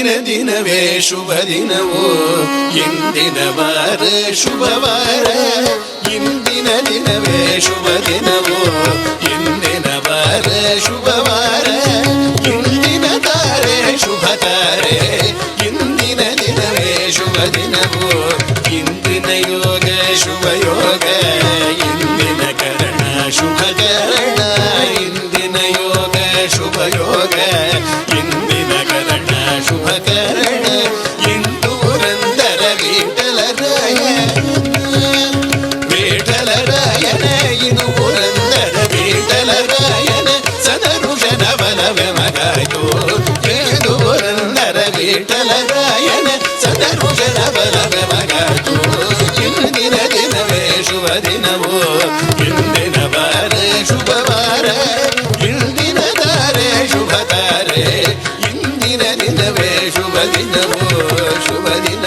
ಇಂದಿನ ದಿನವೇ ಶುಭ ದಿನವೋ ಇಂದಿನ ವಾರ ಶುಭವಾರ ಇಂದಿನ ದಿನವೇ ಶುಭ ದಿನವೋ ಇಂದಿನ ವಾರ ಶುಭವಾರ ಇಂದಿನ ತಾರೆ ಶುಭ ತಾರೆ ಇಂದಿನ ದಿನವೇ ಶುಭ ದಿನವೋ ಇಂದಿನ ಯೋಗ ಶುಭ ಯೋಗ ಇಂದಿನ ಕರಣ ಶುಭ ಕರಣ ಇಂದಿನ ಯೋಗ ಶುಭ ಯೋಗ ಇಂದಿನ ಕರಣ ಶುಭ ಕರಣ ಇಂದು ಪುರಂದರ ವಿಠಲರಾಯನ ಇನ್ನು ಪುರಂದರ ವಿಠಲರಾಯನ ಸದರುಷನ ಬಲವೆ ಮಗಾಯೋ ಇಂದು ಪುರಂದರ ವಿಠಲರಾಯನ ಸದರುಷನ ಬಲವೆ ಮಗಾಯೋ ಇಂದಿನ ದಿನವೇ ಶುಭ ದಿನವೋ ಇಂದಿನ ವಾರ ಶುಭವಾರ ಇಂದಿನ ತಾರೆ ಶುಭ ತಾರೆ ಇಂದಿನ ದಿನವೇ ಶುಭ ದಿನವೋ ಶುಭ ದಿನ